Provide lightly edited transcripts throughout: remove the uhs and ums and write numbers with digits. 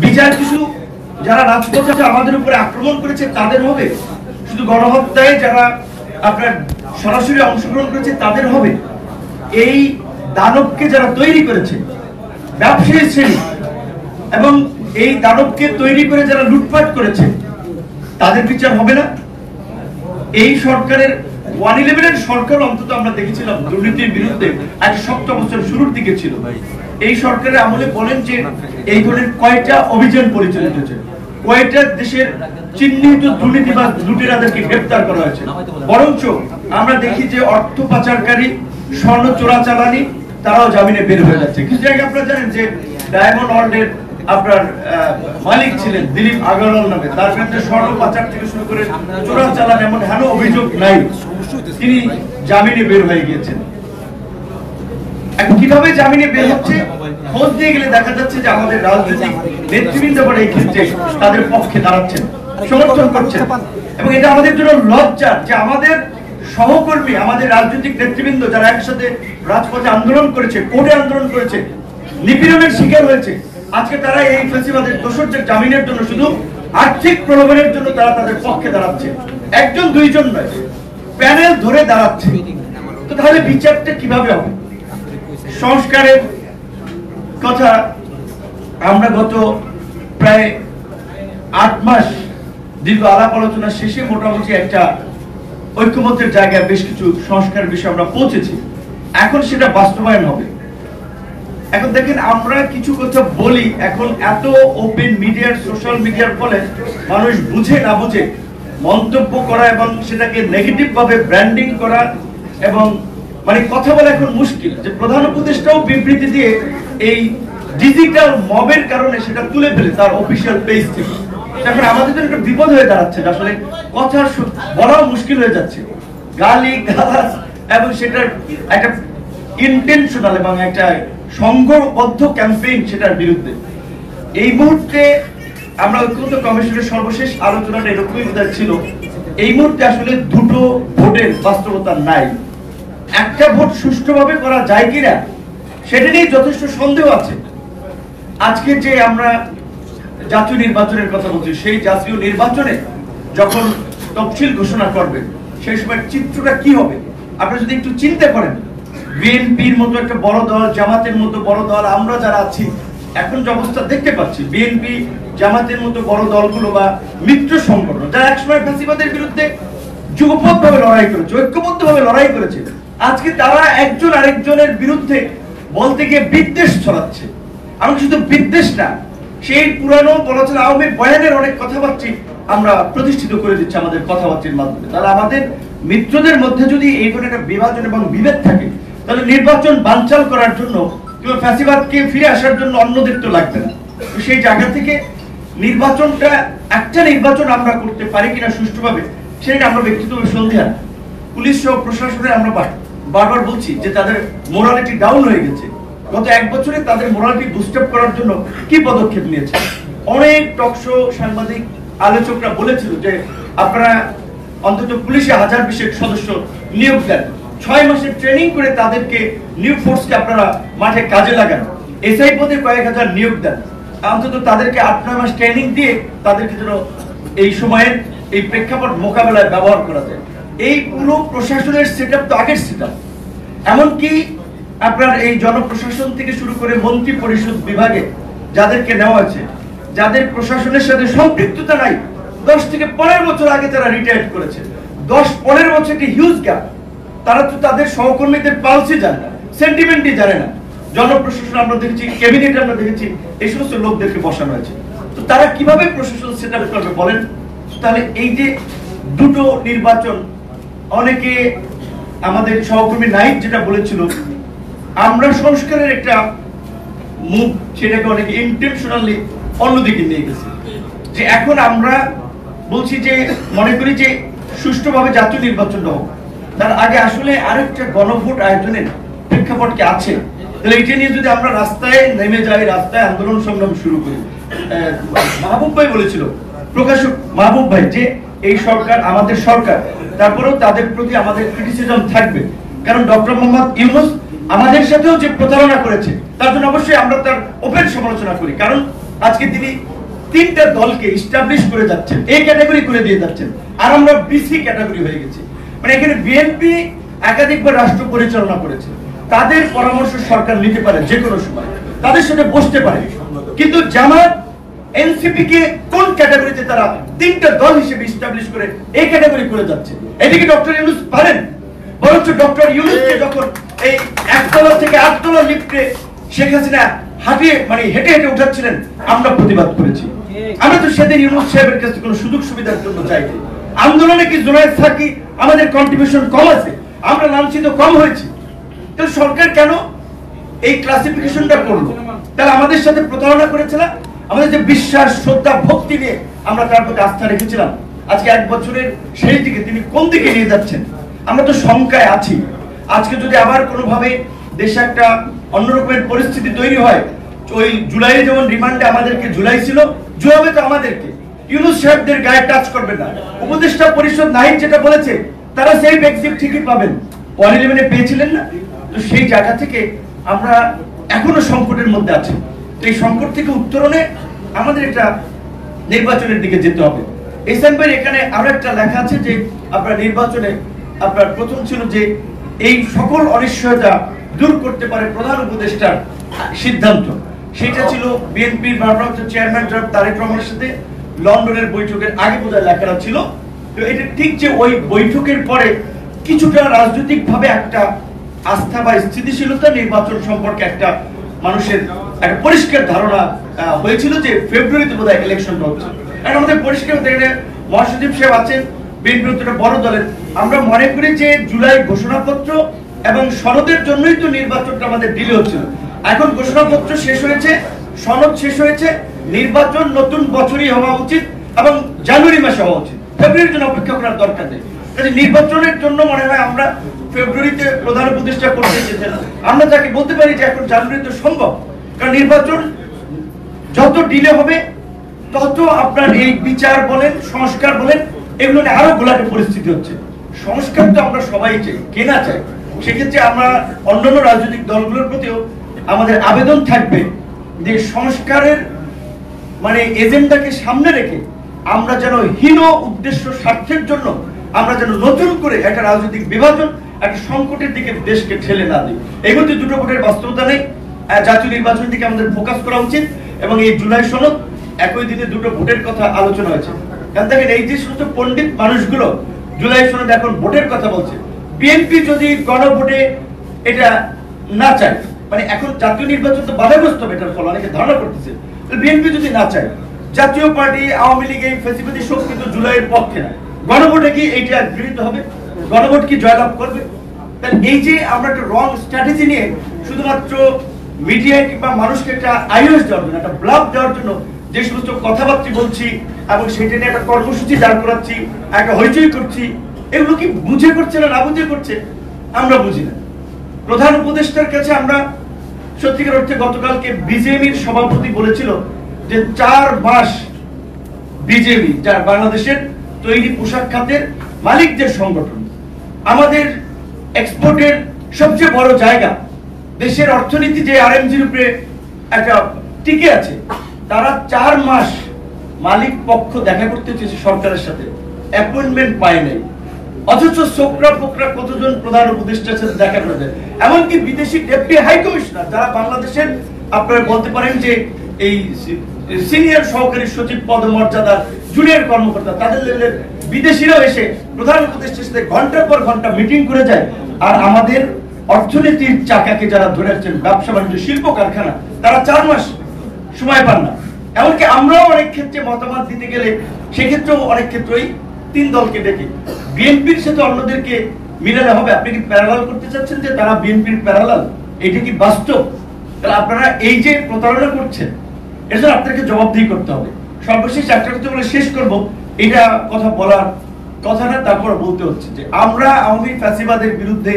বিচার কিছু যারা রাজপথে আমাদের উপরে আক্রমণ করেছে তাদের হবে, শুধু গণহত্যায় যারা আপনার সরাসরি অংশগ্রহণ করেছে তাদের হবে? এই দানবকে যারা তৈরি করেছে ব্যবসায়ী শ্রেণী এবং এই দানবকে তৈরি করে যারা লুটপাট করেছে তাদের বিচার হবে না? এই সরকারের 111 সরকার অন্তত আমরা দেখেছিলাম দুর্নীতির বিরুদ্ধে একটা শক্ত অবস্থান শুরুর দিকে ছিল। এই সরকারের আমলে বলেন যে এই ধরনের কয়টা অভিযান পরিচালিত হয়েছে, কয়টা দেশের চিহ্নিত দুর্নীতিবাজ লুটেরাদেরকে গ্রেফতার করা হয়েছে? বরঞ্চ আমরা দেখি যে অর্থ পাচারকারী, স্বর্ণ চোরাচালানি তারাও জামিনে বের হয়ে যাচ্ছে। কিছু জায়গায় আপনারা জানেন যে ডায়মন্ড ওয়ার্ল্ডের আপনার মালিক ছিলেন দিলীপ আগরওয়াল নামে, তার বিরুদ্ধে স্বর্ণ পাচার থেকে শুরু করে চোরাচালান এমন হেন অভিযোগ নাই, তিনি জামিনে বের হয়ে গিয়েছেন। কিভাবে জামিনে বের হচ্ছে খোঁজ দিয়ে গেলে দেখা যাচ্ছে যে আমাদের রাজনৈতিক নেতৃবৃন্দ এই ক্ষেত্রে তাদের পক্ষে দাঁড়াচ্ছেন, সমর্থন করছেন। এবং এটা আমাদের জন্য লজ্জার যে আমাদের সহকর্মী, আমাদের রাজনৈতিক নেতৃবৃন্দ যারা একসাথে রাজপথে আন্দোলন করেছে, কোর্টে আন্দোলন করেছে, নিপীড়নের শিকার হয়েছে, আজকে তারা এই ফ্যাসিবাদের দোষরদের জামিনের জন্য, শুধু আর্থিক প্রলোভনের জন্য তারা তাদের পক্ষে দাঁড়াচ্ছে। একজন দুইজন নয়, প্যানেল ধরে দাঁড়াচ্ছে। তো তাহলে বিচারটা কিভাবে হবে? সংস্কারের কথা আমরা গত প্রায় 8 মাস দীর্ঘ আলাপ আলোচনা শেষে মোটামুটি একটা ঐক্যমত্যের জায়গায় বেশ কিছু সংস্কারের বিষয়ে আমরা পৌঁছেছি। এখন সেটা বাস্তবায়ন হবে। এখন দেখেন, আমরা কিছু কথা বলি, এখন এত ওপেন মিডিয়ার, সোশ্যাল মিডিয়ার ফলে মানুষ বুঝে না বুঝে মন্তব্য করা এবং সেটাকে নেগেটিভ ভাবে ব্র্যান্ডিং করা এবং মানে কথা বলা এখন মুশকিল। যে প্রধান উপদেষ্টাও বিবৃতি দিয়ে এই ডিজিটাল মবের কারণে সেটা তুলে ফেলে তার অফিসিয়াল পেজ থেকে। এখন আমাদের জন্য একটা বিপদ হয়ে দাঁড়াচ্ছে, আসলে কথা বলাও মুশকিল হয়ে যাচ্ছে। গালি গালাজ এবং সেটার একটা ইন্টেনশনাল এবং একটা সংঘবদ্ধ ক্যাম্পেইন সেটার বিরুদ্ধে। এই মুহূর্তে আমরা ঐক্যমত্য কমিশনের সর্বশেষ আলোচনাটা এরকমই ছিল, এই মুহূর্তে আসলে দুটো ভোটের বাস্তবতা নাই। একটা ভোট সুষ্ঠুভাবে করা যায় কিনা সেটা নিয়ে যথেষ্ট সন্দেহ আছে। আজকে যে আমরা জাতীয় নির্বাচনের কথা বলছি, সেই জাতীয় নির্বাচনে যখন তফসিল ঘোষণা করবে সেই সময় চিত্রটা কি হবে আপনারা যদি একটু চিন্তা করেন। বিএনপির মতো একটা বড় দল, জামাতের মতো বড় দল, আমরা যারা আছি এখন যে অবস্থা দেখতে পাচ্ছি, বিএনপি জামাতের মতো বড় দলগুলো বা মিত্র সংগঠন যারা একসময় ফ্যাসিবাদের বিরুদ্ধে যুগপথভাবে লড়াই করেছে, ঐক্যবদ্ধভাবে লড়াই করেছে, আজকে তারা একজন আরেকজনের বিরুদ্ধে বলতে গিয়ে বিদ্বেষ ছড়াচ্ছে। আমি শুধু বিদ্বেষ না, সেই পুরানো বলা চলে আওয়ামী বয়ানের অনেক কথাবার্তা আমরা প্রতিষ্ঠিত করে দিচ্ছি আমাদের কথাবার্তার মাধ্যমে। তাহলে আমাদের মিত্রদের মধ্যে যদি এই ধরনের একটা বিভাজন এবং বিভেদ থাকে, তাহলে নির্বাচন বানচাল করার জন্য কিংবা ফ্যাসিবাদকে ফিরে আসার জন্য অন্যদের তো লাগবে না। সেই জায়গা থেকে নির্বাচনটা, একটা নির্বাচন আমরা করতে পারি কিনা সুষ্ঠুভাবে, সেটা আমরা ব্যক্তিগতভাবে সন্দেহান। পুলিশ সহ প্রশাসনের আমরা বারবার বলছি যে তাদের মোরালিটি ডাউন হয়ে গেছে। গত 1 বছরে তাদের মোরালিটি বুস্ট আপ করার জন্য কি পদক্ষেপ নিয়েছে? অনেক টকশো সাংবাদিক আলোচকরা বলেছিল যে আপনারা অন্তত পুলিশে 1000-20 সদস্য নিয়োগ দেন, 6 মাসের ট্রেনিং করে তাদেরকে নিউ ফোর্সকে আপনারা মাঠে কাজে লাগান, এসআই পদে কয়েক হাজার নিয়োগ দেন, অন্তত তাদেরকে 8-9 মাস ট্রেনিং দিয়ে তাদেরকে যেন এই সময়ের এই প্রেক্ষাপট মোকাবেলায় ব্যবহার করা যায়। এই পুরো প্রশাসনের সেটআপ তো আগের সেটআপ। এমনকি আপনার এই জনপ্রশাসন থেকে শুরু করে মন্ত্রী পরিষদ বিভাগে যাদেরকে নেওয়া হয়েছে, যাদের প্রশাসনের সাথে সম্পৃক্ততা নাই, 10 থেকে 15 বছর আগে তারা রিটায়ার্ড করেছে। 10-15 বছর একটি হিউজ গ্যাপ। তারা তো তাদের সহকর্মীদের পালসে জানে না, সেন্টিমেন্টই জানে না। জনপ্রশাসন আমরা দেখেছি, ক্যাবিনেট আমরা দেখেছি, এই সমস্ত লোকদেরকে বসানো হয়েছে। তো তারা কিভাবে প্রশাসন সেটআপ করবে বলেন? তাহলে এই যে দুটো নির্বাচন, অনেকে আমাদের সহকর্মী নাইক যেটা বলেছিল, আমরা সংস্কারের একটা মুভ সেটাকে অনেকে ইন্টেনশনালি অন্যদিকে নিয়ে গেছে। যে এখন আমরা বলছি যে মনে করি যে সুষ্ঠুভাবে জাতীয় নির্বাচনটা হোক, তার আগে আসলে আরেকটা গণভোট আয়োজনের প্রেক্ষাপট কি আছে? তাহলে এটা নিয়ে যদি আমরা রাস্তায় নেমে যাই, রাস্তায় আন্দোলন সংগ্রাম শুরু করি। মাহবুব ভাই বলেছিল, প্রকাশক মাহবুব ভাই, যে এই সরকার আমাদের সরকার, তারপরেও তাদের প্রতি আমাদের ক্রিটিসিজম থাকবে, কারণ ডক্টর মোহাম্মদ ইউনূস আমাদের সাথেও যে প্রতারণা করেছে তার জন্য অবশ্যই আমরা তার ওপেন সমালোচনা করি। কারণ আজকে তিনি তিনটা দলকে এস্টাবলিশ করে যাচ্ছেন, এই ক্যাটাগরি করে দিয়ে যাচ্ছেন, আর আমরা বিসি ক্যাটাগরি হয়ে গেছি। মানে এখানে বিএনপি একাধিকবার রাষ্ট্র পরিচালনা করেছে, তাদের পরামর্শ সরকার নিতে পারে যে কোনো সময়, তাদের সাথে বসতে পারে, কিন্তু জামাত এনসিপি কে কোন ক্যাটাগরিতে তারা তিনটা দল হিসেবে এস্টাবলিশ করে এই ক্যাটাগরি করে যাচ্ছে? এদিকে ডক্টর ইউনূস পারেন, বরঞ্চ ডক্টর ইউনূসকে যখন এই একতলা থেকে আটতলা লিফটে শেখ হাসিনা হেঁটে হেঁটে উঠাচ্ছিলেন, আমরা প্রতিবাদ করেছি। আমরা তো সেদিন ইউনূস সাহেবের কাছে কোনো সুযোগ সুবিধার জন্য চাইনি। আন্দোলনে কি জুনায়েদ সাকি আমাদের কন্ট্রিবিউশন কম আছে, আমরা লাঞ্ছিত কম হয়েছি, তাহলে সরকার কেন এই ক্লাসিফিকেশনটা করলো? তাহলে আমাদের সাথে প্রতারণা করেছিল। আমাদের যে বিশ্বাস, শ্রদ্ধা, ভক্তি নিয়ে আমরা তার প্রতি আস্থা রেখেছিলাম, আজকে 1 বছরের শেষ দিকে তিনি কোন দিকে নিয়ে যাচ্ছেন আমরা তো শঙ্কায় আছি। আজকে যদি আবার কোনোভাবে দেশে একটা অন্যরকমের পরিস্থিতি তৈরি হয়, ওই জুলাইয়ে যেমন রিমান্ডে আমাদেরকে ঝুলাইছিল, জুলাবে তো আমাদেরকে। ইউনূস সাহেবদের গায়ে টাচ করবেন না। উপদেষ্টা পরিষদ নাহিদ যেটা বলেছে, তারা সেই এক্সিট ঠিকই পাবেন, 111 পেয়েছিলেন না? তো সেই জায়গা থেকে আমরা এখনো সংকটের মধ্যে আছি। এই সংকট থেকে উত্তরণে আমাদের একটা নির্বাচনের দিকে যেতে হবে। এসএম ভাই এখানে আরো একটা লেখা আছে যে আপনার নির্বাচনে আপনার প্রথম ছিল যে এই সকল অনিশ্চয়তা দূর করতে পারে প্রধান উপদেষ্টার সিদ্ধান্ত। সেটা ছিল বিএনপির ভারপ্রাপ্ত চেয়ারম্যান তারেক রহমানের সাথে লন্ডনের বৈঠকের আগে বোধহয় লেখাটা ছিল। তো এটা ঠিক যে ওই বৈঠকের পরে কিছুটা রাজনৈতিক ভাবে একটা আস্থা বা স্থিতিশীলতা নির্বাচন সম্পর্কে একটা মানুষের একটা পরিষ্কার ধারণা হয়েছিল যে ফেব্রুয়ারিতে বোধহয় ইলেকশনটা হচ্ছে। আর আমাদের পরিষ্কার মহাসচিব সাহেব আছেন, বিএনপির একটা বড় দলের, আমরা মনে করি যে জুলাই ঘোষণাপত্র এবং সনদের জন্যই তো নির্বাচনটা আমাদের ডিলে হচ্ছিল। এখন ঘোষণাপত্র শেষ হয়েছে, সনদ শেষ হয়েছে, নির্বাচন নতুন বছরই হওয়া উচিত এবং জানুয়ারি মাসে হওয়া উচিত, ফেব্রুয়ারির জন্য অপেক্ষা করার দরকার নেই। কাজে নির্বাচনের জন্য মনে হয় আমরা ফেব্রুয়ারিতে প্রধান উপদেষ্টা করতে চেয়েছেন, আমরা তাকে বলতে পারি যে এখন জানুয়ারিতে সম্ভব, কারণ নির্বাচন যত ডিলে হবে তত আপনার এই বিচার বলেন, সংস্কার বলেন, এগুলো নিয়ে আরো ঘোলাটে পরিস্থিতি হচ্ছে। সংস্কার তো আমরা সবাই চাই, কেনা চাই। সেক্ষেত্রে আমরা অন্যান্য রাজনৈতিক দলগুলোর প্রতিও আমাদের আবেদন থাকবে যে সংস্কারের এজেন্ডাকে সামনে রেখে আমরা যেন হীন উদ্দেশ্য স্বার্থের জন্য আমরা যেন নতুন করে একটা রাজনৈতিক বিভাজন, একটা সংকটের দিকে দেশকে ঠেলে না দিই। এগুলোতে দুটো ভোটের বাস্তবতা নেই। জাতীয় নির্বাচনের দিকে আমাদের ফোকাস করা উচিত এবং এই জুলাই সনদ একই দিনে দুটো ভোটের কথা আলোচনা হয়েছে। কারণ দেখেন এই যে সমস্ত পণ্ডিত মানুষগুলো জুলাই সনদ এখন ভোটের কথা বলছে, বিএনপি যদি গণভোটে এটা না চায়, এখন জাতীয় নির্বাচন তো বাধাগ্রস্ত হবে, এটার ফলে অনেকে ধারণা করতেছে, বিএনপি যদি না চায়, জাতীয় পার্টি আওয়ামী লীগ এই ফ্যাসিবাদী শক্তি তো জুলাইয়ের পক্ষে না, গণভোটে কি এইটা গৃহীত হবে? গণভোট কি জয়লাভ করবে? তাহলে এই যে আমরা একটা রং স্ট্র্যাটেজি নিয়ে শুধুমাত্র মিডিয়ায় কিংবা মানুষকে একটা আইওএস দেওয়ার জন্য, একটা ব্লাফ দেওয়ার জন্য যে সমস্ত কথাবার্তা বলছি এবং সেটা নিয়ে একটা কর্মসূচি দাঁড় করাচ্ছি, একটা হইচই করছি, এগুলো কি বুঝে করছে না না বুঝে করছে আমরা বুঝি না। প্রধান উপদেষ্টার কাছে আমরা সত্যিকার অর্থে গতকালকে বিজেপির সভাপতি বলেছিল যে 4 মাস বিজেপি, যার বাংলাদেশের তৈরি পোশাক খাতের মালিকদের সংগঠন, আমাদের এক্সপোর্টের সবচেয়ে বড় জায়গা, দেশের অর্থনীতি যে আরএমজির উপরে একটা টিকে আছে, তারা 4 মাস মালিক পক্ষ দেখা করতে চেয়েছে সরকারের সাথে, অ্যাপয়েন্টমেন্ট পায় নাই। অথচ সোকরা পোকরা কতজন প্রধান উপদেষ্টার সাথে দেখা করে যায়, এমনকি বিদেশি ডেপুটি হাই কমিশনার যারা বাংলাদেশের আপনারা বলতে পারেন যে এই সিনিয়র সহকারী সচিব পদমর্যাদার জুনিয়র কর্মকর্তা, তাদের লেভেলের বিদেশিরাও এসে প্রধান উপদেষ্টার সাথে ঘন্টার পর ঘন্টা মিটিং করে যায়। আর আমাদের অর্থনীতির চাকাকে যারা ধরে রাখছেন, ব্যবসা বাণিজ্য, শিল্প কারখানা, তারা 4 মাস সময় পান না। এমনকি আমরাও অনেক ক্ষেত্রে মতামত দিতে গেলে সেক্ষেত্রেও অনেক ক্ষেত্রেই 3 দলকে ডেকে বিএনপির সাথে অন্যদেরকে মিলালে হবে। আপনি কি প্যারালাল করতে চাচ্ছেন যে তারা বিএনপির প্যারালাল? এটা কি বাস্তব? তাহলে আপনারা এই যে প্রতারণা করছেন, এর জন্য আপনাকে জবাবদিহি করতে হবে। সর্বশেষ একটা কথা বলে শেষ করব, এটা কথা বলার কথা না, তারপর বলতে হচ্ছে যে আমরা আওয়ামী ফ্যাসিবাদের বিরুদ্ধে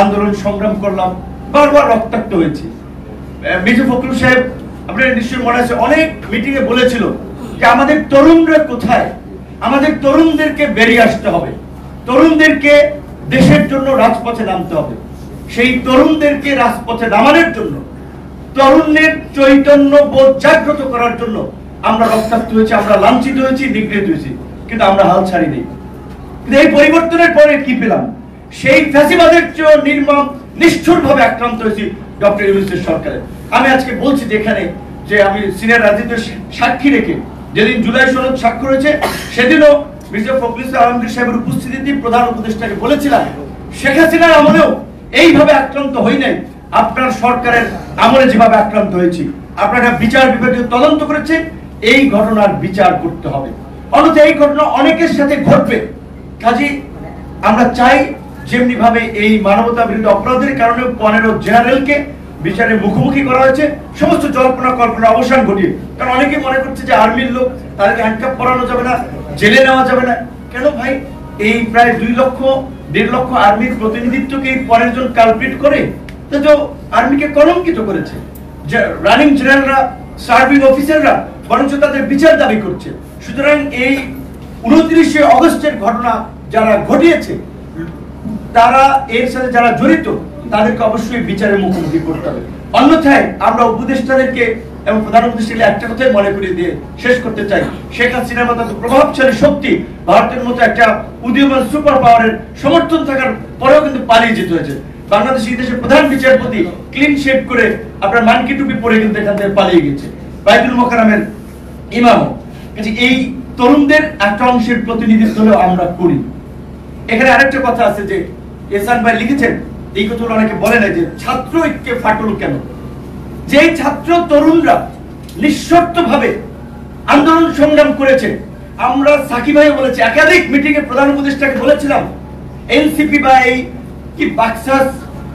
আন্দোলন সংগ্রাম করলাম, বারবার রক্তাক্ত হয়েছে। মির্জা ফখরুল সাহেব আপনার নিশ্চয়ই মনে আছে, অনেক মিটিং এ বলেছিল যে আমাদের তরুণরা কোথায়, আমাদের তরুণদেরকে বেরিয়ে আসতে হবে, তরুণদেরকে দেশের জন্য রাজপথে নামতে হবে। সেই তরুণদেরকে রাজপথে নামানোর জন্য তরুণের চৈতন্য বোধ জাগ্রত করার জন্য আমরা রক্তাক্ত হয়েছি, আমরা লাঞ্ছিত হয়েছি, নিগৃহীত হয়েছি, কিন্তু আমরা হাল ছাড়িনি। কিন্তু এই পরিবর্তনের পরে কি পেলাম? সেই ফ্যাসিবাদের চেয়ে নির্মম নিষ্ঠুর ভাবে আক্রান্ত হয়েছি ডক্টর ইউনূসের সরকারে। আমি আজকে বলছি যে এখানে যে আমি সিনিয়র রাজনীতির সাক্ষী রেখে যেদিন জুলাই সনদ স্বাক্ষর হয়েছে সেদিনও মির্জা ফখরুল ইসলাম আলমগীর সাহেবের উপস্থিতিতে প্রধান উপদেষ্টাকে বলেছিলাম, শেখ হাসিনার আমলেও এইভাবে আক্রান্ত হই নাই, আপনার সরকারের আমলে যেভাবে আক্রান্ত হয়েছি। আপনারা বিচার বিভাগীয় তদন্ত করেছে, এই ঘটনার বিচার করতে হবে, অন্যথায় এই ঘটনা অনেকের সাথে ঘটবে। কাজে আমরা চাই যেমনি ভাবে এই মানবতা বিরোধী অপরাধের কারণে 15 জেনারেলকে বিচারের মুখোমুখি করা হয়েছে, সমস্ত জল্পনা কল্পনা অবসান ঘটিয়ে। কারণ অনেকে মনে করছে যে আর্মির লোক, তাদেরকে হ্যান্ডকাপ পরানো যাবে না, জেলে নেওয়া যাবে না। কেন ভাই? এই প্রায় 2 লক্ষ 1.5 লক্ষ আর্মির প্রতিনিধিত্বকে 15 জন কালপ্রিট করে তো আর্মিকে কলঙ্কিত করেছে। যে রানিং জেনারেলরা, সার্ভিং অফিসাররা বরঞ্চ তাদের বিচার দাবি করছে। সুতরাং এই 29শে অগস্টের ঘটনা যারা ঘটিয়েছে, তারা এর সাথে যারা জড়িত, তাদেরকে অবশ্যই বিচারের মুখোমুখি করতে হবে। অন্যথায় আমরা উপদেষ্টাদেরকে এবং প্রধান উপদেষ্টাকে একটা কথাই মনে করিয়ে দিয়ে শেষ করতে চাই, শেখ হাসিনার মতো প্রভাবশালী শক্তি, ভারতের মতো একটা উদীয়মান সুপার পাওয়ারের সমর্থন থাকার পরেও কিন্তু পালিয়ে যেতে হয়েছে। বাংলাদেশ এই দেশের প্রধান বিচারপতি ক্লিন শেভ করে আপনার মানকি টুপি পরে কিন্তু এখান থেকে পালিয়ে গেছে, বাইতুল মোকাররমের ইমামও। এই তরুণদের একটা অংশের প্রতিনিধিত্ব হলেও আমরা করি। এখানে আরেকটা কথা আছে যে এহসান ভাই লিখেছেন, এই কথাগুলো অনেকে বলে না যে ছাত্র ঐক্যে ফাটল কেন? যে ছাত্র তরুণরা নিঃশর্ত ভাবে আন্দোলন সংগ্রাম করেছে, আমরা সাকিব ভাই বলেছি, একাধিক মিটিং এ প্রধান উপদেষ্টাকে বলেছিলাম, এনসিপি বা এই কি বাক্সাস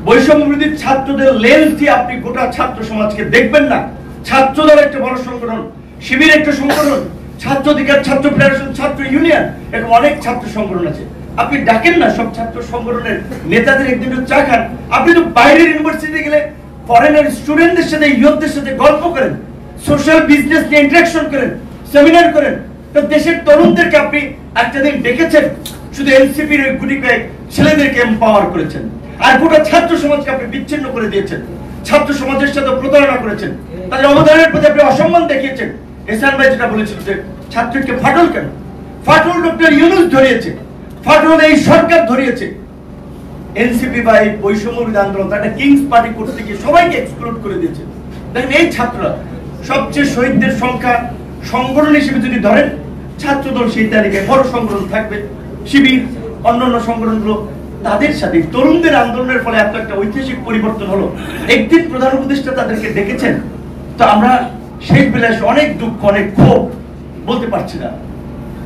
বৈষম্য বিরোধী ছাত্রদের লেন্স দিয়ে আপনি গোটা ছাত্র সমাজকে দেখবেন না। ছাত্রদল একটা বড় সংগঠন, শিবির একটা সংগঠন, ছাত্র অধিকার, ছাত্র ফেডারেশন, ছাত্র ইউনিয়ন, এরকম অনেক ছাত্র সংগঠন আছে। আপনি ডাকেন না সব ছাত্র সংগঠনের নেতাদের একদিন চা খান। আপনি তো বাইরের ইউনিভার্সিটিতে গেলে ফরেনার স্টুডেন্টদের সাথে, ইয়ুথদের সাথে গল্প করেন, সোশ্যাল বিজনেস নিয়ে ইন্টারাকশন করেন, সেমিনার করেন। তো দেশের তরুণদেরকে আপনি একটা দিন ডেকেছেন, শুধু এনসিপির ওই গুটি কয়েক ছেলেদেরকে এম্পাওয়ার করেছেন, আর গোটা ছাত্র সমাজকে আপনি বিচ্ছিন্ন করে দিয়েছেন, ছাত্র সমাজের সাথে প্রতারণা করেছেন, তাদের অবদানের প্রতি আপনি অসম্মান দেখিয়েছেন। এহসান ভাই যেটা বলেছিল যে ছাত্রকে ফাটল কেন? ফাটল ডক্টর ইউনূস ধরিয়েছে, ফাটল এই সরকার ধরিয়েছে। এনসিপি বা এই বৈষম্য বিরোধী আন্দোলন একটা কিংস পার্টি করতে গিয়ে সবাইকে এক্সক্লুড করে দিয়েছে। দেখেন এই ছাত্ররা সবচেয়ে শহীদদের সংখ্যা সংগঠন হিসেবে যদি ধরেন, ছাত্রদল সেই তালিকায় বড় সংগঠন থাকবে, শিবির, অন্যান্য সংগঠনগুলো, তাদের সাথে তরুণদের আন্দোলনের ফলে এত একটা ঐতিহাসিক পরিবর্তন হলো। একদিন প্রধান উপদেষ্টা তাদেরকে ডেকেছেন, তো আমরা শেষ বেলায় অনেক দুঃখ, অনেক ক্ষোভ বলতে পারছি না,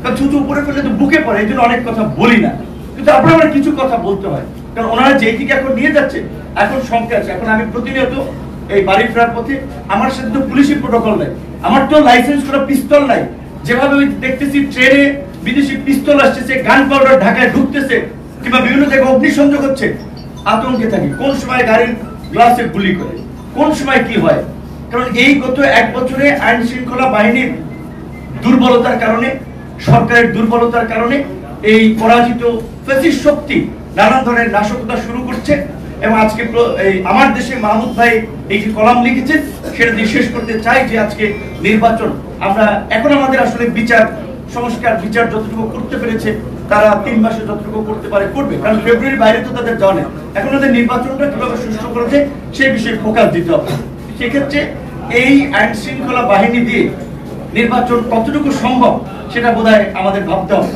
কারণ ছুঁচু উপরে ফেলে তো বুকে পড়ে, এই জন্য অনেক কথা বলি না। কিন্তু আপনার আমার কিছু কথা বলতে হয়, কারণ ওনারা যেই দিকে এখন নিয়ে যাচ্ছে, এখন সংখ্যা আছে। এখন আমি প্রতিনিয়ত এই বাড়ি ফেরার পথে, আমার সাথে তো পুলিশি প্রোটোকল নাই, আমার তো লাইসেন্স করা পিস্তল নাই। যেভাবে ওই দেখতেছি ট্রেনে বিদেশি পিস্তল আসতেছে, গান পাউডার ঢাকায় ঢুকতেছে, কিংবা বিভিন্ন জায়গায় অগ্নিসংযোগ হচ্ছে, আতঙ্কে থাকি কোন সময় গাড়ির গ্লাসে গুলি করে, কোন সময় কি হয়। কারণ এই গত 1 বছরে আইন শৃঙ্খলা বাহিনীর দুর্বলতার কারণে, সরকারের দুর্বলতার কারণে এই পরাজিত ফ্যাসিস্ট শক্তি নানান ধরনের নাশকতা শুরু করছে। এবং আজকে এই আমার দেশে মাহমুদ ভাই এই যে কলাম লিখেছেন, সেটা দিয়ে শেষ করতে চাই যে আজকে নির্বাচন, আমরা এখন আমাদের আসলে বিচার সংস্কার, বিচার যতটুকু করতে পেরেছে তারা 3 মাসে যতটুকু করতে পারে করবে, কারণ ফেব্রুয়ারির বাইরে তো তাদের যাওয়া নেই। এখন ওদের নির্বাচনটা কিভাবে সুষ্ঠু করেছে সেই বিষয়ে ফোকাস দিতে হবে। সেক্ষেত্রে এই আইন শৃঙ্খলা বাহিনী দিয়ে নির্বাচন কতটুকু সম্ভব সেটা বোধহয় আমাদের ভাবতে হবে।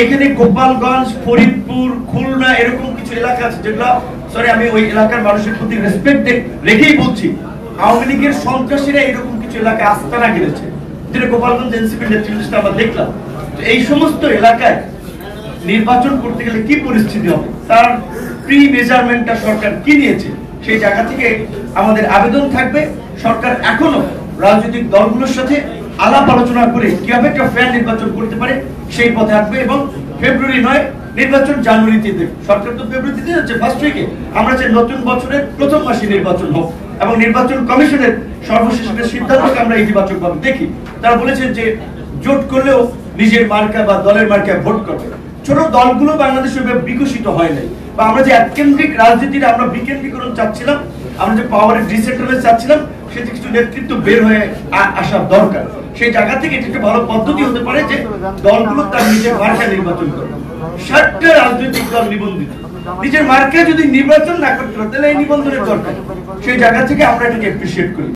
এইখানে গোপালগঞ্জ, ফরিদপুর, খুলনা এরকম কিছু এলাকা আছে যেগুলো, সরি আমি ওই এলাকার মানুষের প্রতি রেসপেক্ট রেখেই বলছি, আওয়ামী লীগের সন্ত্রাসীরা এরকম কিছু এলাকায় আস্তানা গেড়েছে, যেটা গোপালগঞ্জ এনসিপির নেতৃত্বে আমরা দেখলাম। তো এই সমস্ত এলাকায় নির্বাচন করতে গেলে কি পরিস্থিতি হবে, তার প্রি মেজারমেন্টটা সরকার কি নিয়েছে, সেই জায়গা থেকে আমাদের আবেদন থাকবে সরকার এখনো রাজনৈতিক দলগুলোর সাথে আলাপ আলোচনা করে কিভাবে একটা ফেয়ার নির্বাচন করতে পারে সেই পথে আসবে। এবং ফেব্রুয়ারি নয়, নির্বাচন জানুয়ারিতে দেবে। সরকার তো ফেব্রুয়ারিতে যাচ্ছে ফার্স্ট উইকে, আমরা চাই নতুন বছরের প্রথম মাসে নির্বাচন হোক এবং নির্বাচন কমিশনের সর্বশেষ সিদ্ধান্তকে আমরা ইতিবাচকভাবে দেখি। তারা বলেছেন যে জোট করলেও নিজের মার্কা বা দলের মার্কায় ভোট করবে। ছোট দলগুলো বাংলাদেশে বিকশিত হয় নাই, বা আমরা যে এককেন্দ্রিক রাজনীতির আমরা বিকেন্দ্রীকরণ চাচ্ছিলাম, আমরা যে পাওয়ারের ডিসেন্ট্রালাইজ চাচ্ছিলাম সেটা কিছু নেতৃত্ব বের হয়ে আসার দরকার। সেই জায়গা থেকে এটা একটা ভালো পদ্ধতি হতে পারে যে দলগুলো তার নিজের মার্কা নির্বাচন করবে। 60টা রাজনৈতিক দল নিবন্ধিত, নিজের মার্কা যদি নির্বাচন না করতে পারে তাহলে এই নিবন্ধনের দরকার। সেই জায়গা থেকে আমরা এটাকে অ্যাপ্রিসিয়েট করি।